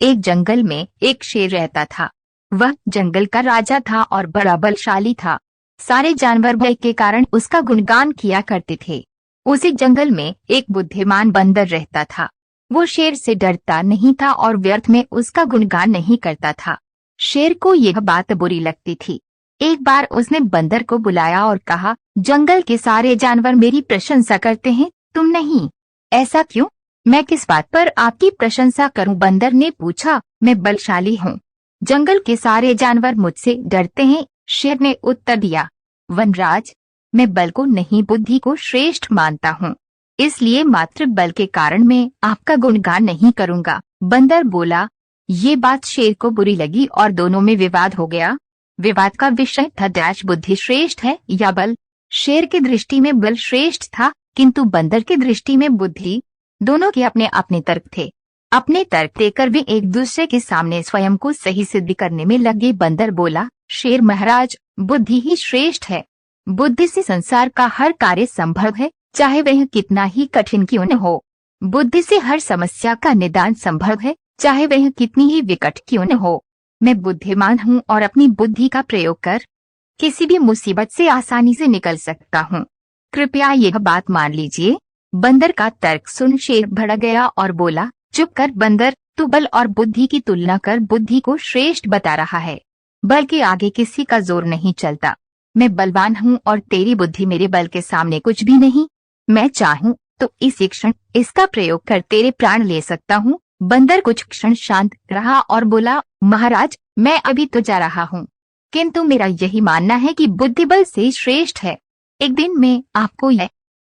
एक जंगल में एक शेर रहता था। वह जंगल का राजा था और बड़ा बलशाली था। सारे जानवर भय के कारण उसका गुणगान किया करते थे। उसी जंगल में एक बुद्धिमान बंदर रहता था। वो शेर से डरता नहीं था और व्यर्थ में उसका गुणगान नहीं करता था। शेर को यह बात बुरी लगती थी। एक बार उसने बंदर को बुलाया और कहा, जंगल के सारे जानवर मेरी प्रशंसा करते हैं, तुम नहीं। ऐसा क्यों? मैं किस बात पर आपकी प्रशंसा करूं? बंदर ने पूछा। मैं बलशाली हूँ। जंगल के सारे जानवर मुझसे डरते हैं, शेर ने उत्तर दिया। वनराज, मैं बल को नहीं बुद्धि को श्रेष्ठ मानता हूँ, इसलिए मात्र बल के कारण मैं आपका गुणगान नहीं करूँगा। बंदर बोला। ये बात शेर को बुरी लगी और दोनों में विवाद हो गया। विवाद का विषय था डैश बुद्धि श्रेष्ठ है या बल। शेर की दृष्टि में बल श्रेष्ठ था, किंतु बंदर की दृष्टि में बुद्धि। दोनों के अपने अपने तर्क थे। अपने तर्क देकर वे एक दूसरे के सामने स्वयं को सही सिद्ध करने में लगे। बंदर बोला, शेर महाराज, बुद्धि ही श्रेष्ठ है। बुद्धि से संसार का हर कार्य संभव है, चाहे वह कितना ही कठिन क्यों न हो। बुद्धि से हर समस्या का निदान संभव है, चाहे वह कितनी ही विकट क्यों न हो। मैं बुद्धिमान हूँ और अपनी बुद्धि का प्रयोग कर किसी भी मुसीबत से आसानी से निकल सकता हूँ। कृपया यह बात मान लीजिए। बंदर का तर्क सुन शेर भड़क गया और बोला, चुप कर बंदर, तू बल और बुद्धि की तुलना कर बुद्धि को श्रेष्ठ बता रहा है। बल के आगे किसी का जोर नहीं चलता। मैं बलवान हूँ और तेरी बुद्धि मेरे बल के सामने कुछ भी नहीं। मैं चाहूँ तो इसी क्षण इसका प्रयोग कर तेरे प्राण ले सकता हूँ। बंदर कुछ क्षण शांत रहा और बोला, महाराज, मैं अभी तो जा रहा हूँ, किंतु मेरा यही मानना है कि बुद्धि बल से श्रेष्ठ है। एक दिन मैं आपको यह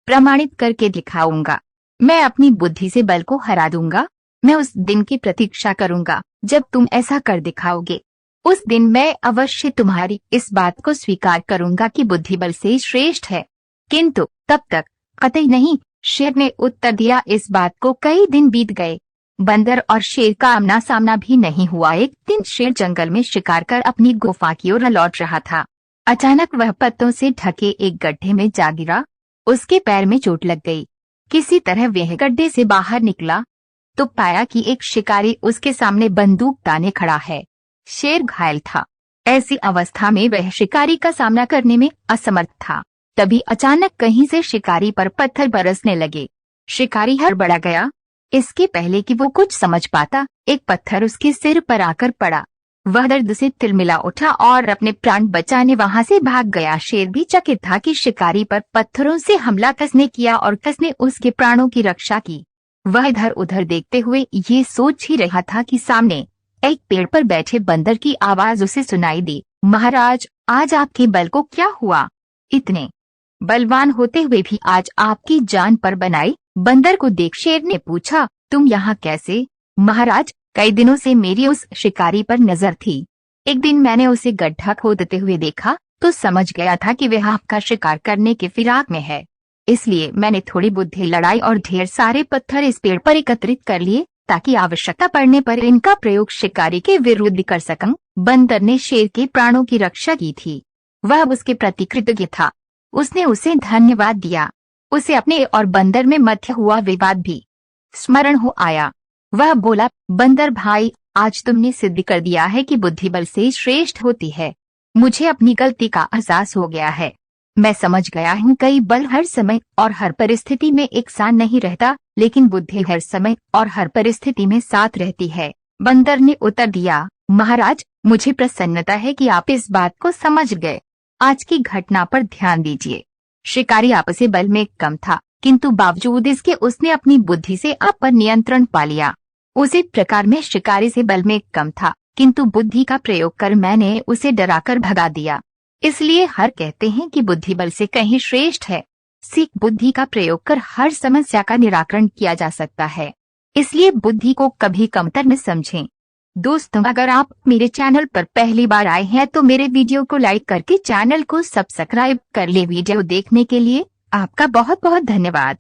प्रमाणित करके दिखाऊंगा। मैं अपनी बुद्धि से बल को हरा दूंगा। मैं उस दिन की प्रतीक्षा करूंगा जब तुम ऐसा कर दिखाओगे। उस दिन मैं अवश्य तुम्हारी इस बात को स्वीकार करूंगा कि बुद्धि बल से श्रेष्ठ है, किंतु तब तक कतई नहीं, शेर ने उत्तर दिया। इस बात को कई दिन बीत गए। बंदर और शेर का आमना सामना भी नहीं हुआ। एक दिन शेर जंगल में शिकार कर अपनी गुफा की ओर लौट रहा था। अचानक वह पत्तों से ढके एक गड्ढे में जा गिरा। उसके पैर में चोट लग गई। किसी तरह वह गड्ढे से बाहर निकला तो पाया कि एक शिकारी उसके सामने बंदूक ताने खड़ा है। शेर घायल था। ऐसी अवस्था में वह शिकारी का सामना करने में असमर्थ था। तभी अचानक कहीं से शिकारी पर पत्थर बरसने लगे। शिकारी हड़बड़ा गया। इसके पहले कि वो कुछ समझ पाता, एक पत्थर उसके सिर पर आकर पड़ा। वह दर्द से तिलमिला उठा और अपने प्राण बचाने वहां से भाग गया। शेर भी चकित था कि शिकारी पर पत्थरों से हमला किसने किया और किसने उसके प्राणों की रक्षा की। वह इधर उधर देखते हुए ये सोच ही रहा था कि सामने एक पेड़ पर बैठे बंदर की आवाज उसे सुनाई दी। महाराज, आज आपके बल को क्या हुआ? इतने बलवान होते हुए भी आज आपकी जान पर बनाई। बंदर को देख शेर ने पूछा, तुम यहाँ कैसे? महाराज, कई दिनों से मेरी उस शिकारी पर नजर थी। एक दिन मैंने उसे गड्ढा खोदते हुए देखा तो समझ गया था कि वह आपका शिकार करने के फिराक में है। इसलिए मैंने थोड़ी बुद्धि लड़ाई और ढेर सारे पत्थर इस पेड़ पर एकत्रित कर लिए ताकि आवश्यकता पड़ने पर इनका प्रयोग शिकारी के विरुद्ध कर सकूं। बंदर ने शेर के प्राणों की रक्षा की थी। वह उसके प्रति कृतज्ञ था। उसने उसे धन्यवाद दिया। उसे अपने और बंदर में मध्य हुआ विवाद भी स्मरण हो आया। वह बोला, बंदर भाई, आज तुमने सिद्ध कर दिया है कि बुद्धि बल से श्रेष्ठ होती है। मुझे अपनी गलती का एहसास हो गया है। मैं समझ गया हूँ कई बल हर समय और हर परिस्थिति में एक साथ नहीं रहता, लेकिन बुद्धि हर समय और हर परिस्थिति में साथ रहती है। बंदर ने उत्तर दिया, महाराज, मुझे प्रसन्नता है कि आप इस बात को समझ गए। आज की घटना पर ध्यान दीजिए। शिकारी आपसे बल में कम था, किंतु बावजूद इसके उसने अपनी बुद्धि से आप पर नियंत्रण पा लिया। उसी प्रकार में शिकारी से बल में कम था, किंतु बुद्धि का प्रयोग कर मैंने उसे डराकर भगा दिया। इसलिए हर कहते हैं कि बुद्धि बल से कहीं श्रेष्ठ है। सीख बुद्धि का प्रयोग कर हर समस्या का निराकरण किया जा सकता है। इसलिए बुद्धि को कभी कमतर न समझें। दोस्तों, अगर आप मेरे चैनल पर पहली बार आए हैं तो मेरे वीडियो को लाइक करके चैनल को सब्सक्राइब कर ले। वीडियो देखने के लिए आपका बहुत बहुत धन्यवाद।